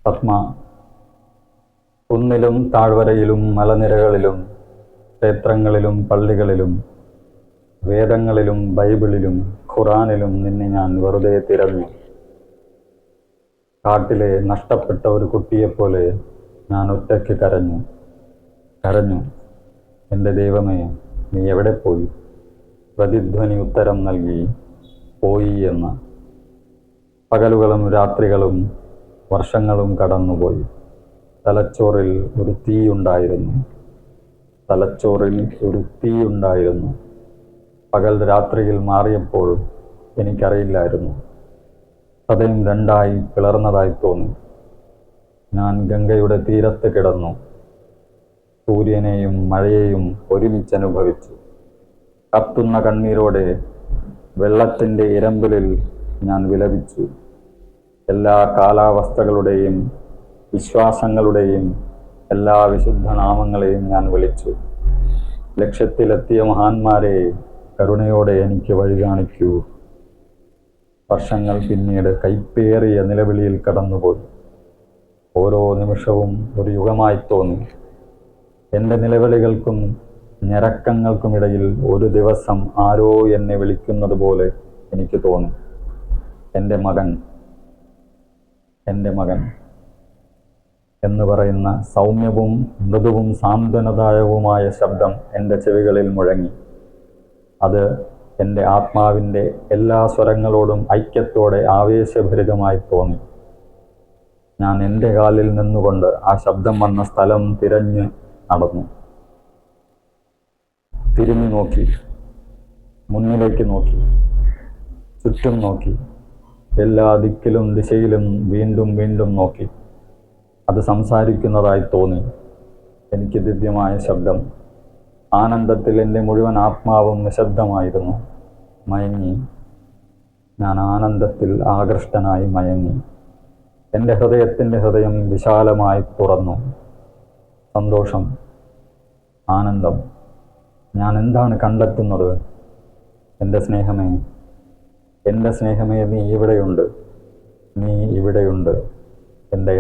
പത്മ. കുന്നിലും താഴ്വരയിലും മലനിരകളിലും ക്ഷേത്രങ്ങളിലും പള്ളികളിലും വേദങ്ങളിലും ബൈബിളിലും ഖുറാനിലും നിന്നെ ഞാൻ വെറുതെ തിരഞ്ഞു. കാട്ടിലെ നഷ്ടപ്പെട്ട ഒരു കുട്ടിയെപ്പോലെ ഞാൻ ഒറ്റയ്ക്ക് കരഞ്ഞു. എൻ്റെ ദൈവമേ, നീ എവിടെ പോയി? പ്രതിധ്വനി ഉത്തരം നൽകി, പോയി എന്ന്. പകലുകളും രാത്രികളും വർഷങ്ങളും കടന്നുപോയി. തലച്ചോറിൽ ഒരു തീയുണ്ടായിരുന്നു. പകൽ രാത്രിയിൽ മാറിയപ്പോൾ എനിക്കറിയില്ലായിരുന്നു. ഹൃദയം രണ്ടായി പിളർന്നതായി തോന്നി. ഞാൻ ഗംഗയുടെ തീരത്ത് കിടന്നു. സൂര്യനെയും മഴയെയും ഒരുമിച്ചനുഭവിച്ചു. കത്തുന്ന കണ്ണീരോടെ വെള്ളത്തിൻ്റെ ഇരമ്പലിൽ ഞാൻ വിലപിച്ചു. എല്ലാ കാലാവസ്ഥകളുടെയും വിശ്വാസങ്ങളുടെയും എല്ലാ വിശുദ്ധ നാമങ്ങളെയും ഞാൻ വിളിച്ചു. ലക്ഷ്യത്തിലെത്തിയ മഹാന്മാരെ, കരുണയോടെ എനിക്ക് വഴി കാണിക്കൂ. വർഷങ്ങൾ പിന്നീട് കൈപ്പേറിയ നിലവിളിയിൽ കടന്നുപോയി. ഓരോ നിമിഷവും ഒരു യുഗമായി തോന്നി. എൻ്റെ നിലവിളികൾക്കും ഞരക്കങ്ങൾക്കുമിടയിൽ ഒരു ദിവസം ആരോ എന്നെ വിളിക്കുന്നത് പോലെ എനിക്ക് തോന്നി. എൻ്റെ മകൻ എന്ന് പറയുന്ന സൗമ്യവും മൃദുവും സാന്ത്വനദായകവുമായ ശബ്ദം എൻ്റെ ചെവികളിൽ മുഴങ്ങി. അത് എൻ്റെ ആത്മാവിൻ്റെ എല്ലാ സ്വരങ്ങളോടും ഐക്യത്തോടെ ആവേശഭരിതമായി തോന്നി. ഞാൻ എൻ്റെ കാലിൽ നിന്നുകൊണ്ട് ആ ശബ്ദം വന്ന സ്ഥലം തിരഞ്ഞ് നടന്നു. തിരിഞ്ഞു നോക്കി, മുന്നിലേക്ക് നോക്കി, ചുറ്റും നോക്കി, എല്ലാ ദിക്കിലും ദിശയിലും വീണ്ടും വീണ്ടും നോക്കി. അത് സംസാരിക്കുന്നതായി തോന്നി. എനിക്ക് ദിവ്യമായ ശബ്ദം. ആനന്ദത്തിൽ എൻ്റെ മുഴുവൻ ആത്മാവും നിശബ്ദമായിരുന്നു. ഞാൻ ആനന്ദത്തിൽ ആകൃഷ്ടനായി മയങ്ങി. എൻ്റെ ഹൃദയം വിശാലമായി തുറന്നു. സന്തോഷം, ആനന്ദം. ഞാൻ എന്താണ് കണ്ടെത്തുന്നത്? എൻ്റെ സ്നേഹമേ, നീ ഇവിടെയുണ്ട്. എൻ്റെ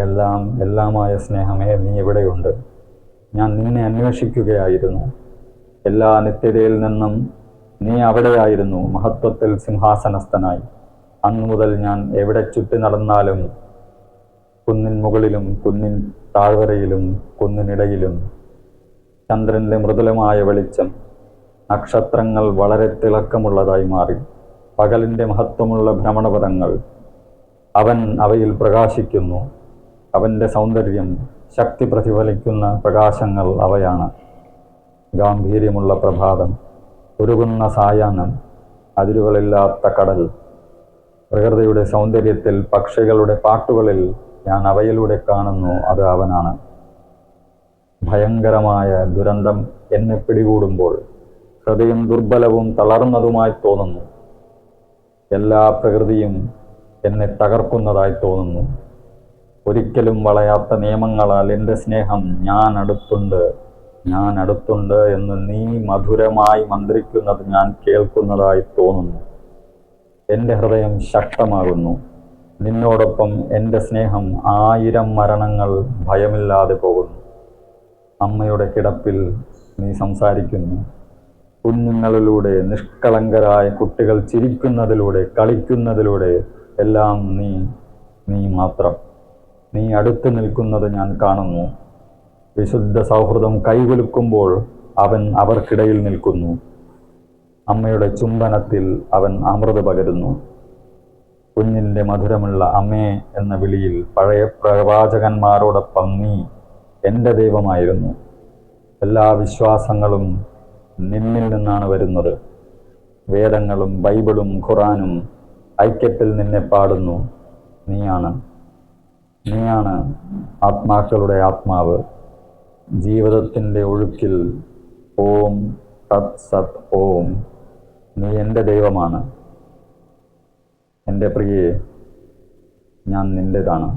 എല്ലാമായ സ്നേഹമേ, നീ ഇവിടെയുണ്ട്. ഞാൻ നിന്നെ അന്വേഷിക്കുകയായിരുന്നു. എല്ലാ നിത്യതയിൽ നിന്നും നീ അവിടെയായിരുന്നു, മഹത്വത്തിൽ സിംഹാസനസ്ഥനായി. അന്നു മുതൽ ഞാൻ എവിടെ ചുറ്റി നടന്നാലും, കുന്നിൻ മുകളിലും കുന്നിൻ താഴ്വരയിലും കുന്നിനിടയിലും, ചന്ദ്രൻ്റെ മൃദുലമായ വെളിച്ചം, നക്ഷത്രങ്ങൾ വളരെ തിളക്കമുള്ളതായി മാറി. പകലിൻ്റെ മഹത്വമുള്ള ഭ്രമണപഥങ്ങൾ, അവൻ അവയിൽ പ്രകാശിക്കുന്നു. അവൻ്റെ സൗന്ദര്യം, ശക്തി പ്രതിഫലിക്കുന്ന പ്രകാശങ്ങൾ അവയാണ്. ഗാംഭീര്യമുള്ള പ്രഭാതം, ഉരുകുന്ന സായാഹ്നം, അതിരുകളില്ലാത്ത കടൽ. പ്രകൃതിയുടെ സൗന്ദര്യത്തിൽ, പക്ഷികളുടെ പാട്ടുകളിൽ ഞാൻ അവയിലൂടെ കാണുന്നു, അത് അവനാണ്. ഭയങ്കരമായ ദുരന്തം എന്നെ പിടികൂടുമ്പോൾ ഹൃദയം ദുർബലവും തളർന്നതുമായി തോന്നുന്നു. എല്ലാ പ്രകൃതിയും എന്നെ തകർക്കുന്നതായി തോന്നുന്നു. ഒരിക്കലും വളയാത്ത നിയമങ്ങളാൽ എൻ്റെ സ്നേഹം ഞാൻ അടുത്തുണ്ട് എന്ന് നീ മധുരമായി മന്ത്രിക്കുന്നത് ഞാൻ കേൾക്കുന്നതായി തോന്നുന്നു. എൻ്റെ ഹൃദയം ശക്തമാകുന്നു. നിന്നോടൊപ്പം എൻ്റെ സ്നേഹം 1000 മരണങ്ങൾ ഭയമില്ലാതെ പോകുന്നു. അമ്മയുടെ കിടപ്പിൽ നീ സംസാരിക്കുന്നു. കുഞ്ഞുങ്ങളിലൂടെ, നിഷ്കളങ്കരായ കുട്ടികൾ ചിരിക്കുന്നതിലൂടെ, കളിക്കുന്നതിലൂടെ എല്ലാം നീ മാത്രം. നീ അടുത്ത് നിൽക്കുന്നത് ഞാൻ കാണുന്നു. വിശുദ്ധ സൗഹൃദം കൈകുലുക്കുമ്പോൾ അവൻ അവർക്കിടയിൽ നിൽക്കുന്നു. അമ്മയുടെ ചുംബനത്തിൽ അവൻ അമൃത് പകരുന്നു. കുഞ്ഞിൻ്റെ മധുരമുള്ള അമ്മേ എന്ന വിളിയിൽ പഴയ പ്രവാചകന്മാരോടൊപ്പം നീ എൻ്റെ ദൈവമായിരുന്നു. എല്ലാ വിശ്വാസങ്ങളും നിന്നിൽ നിന്നാണ് വരുന്നത്. വേദങ്ങളും ബൈബിളും ഖുറാനും ഐക്യത്തിൽ നിന്നെ പാടുന്നു. നീയാണ് ആത്മാക്കളുടെ ആത്മാവ്. ജീവിതത്തിൻ്റെ ഒഴുക്കിൽ ഓം തത് സത് ഓം. നീ എൻ്റെ ദൈവമാണ്. എൻ്റെ പ്രിയേ, ഞാൻ നിൻ്റെതാണ്.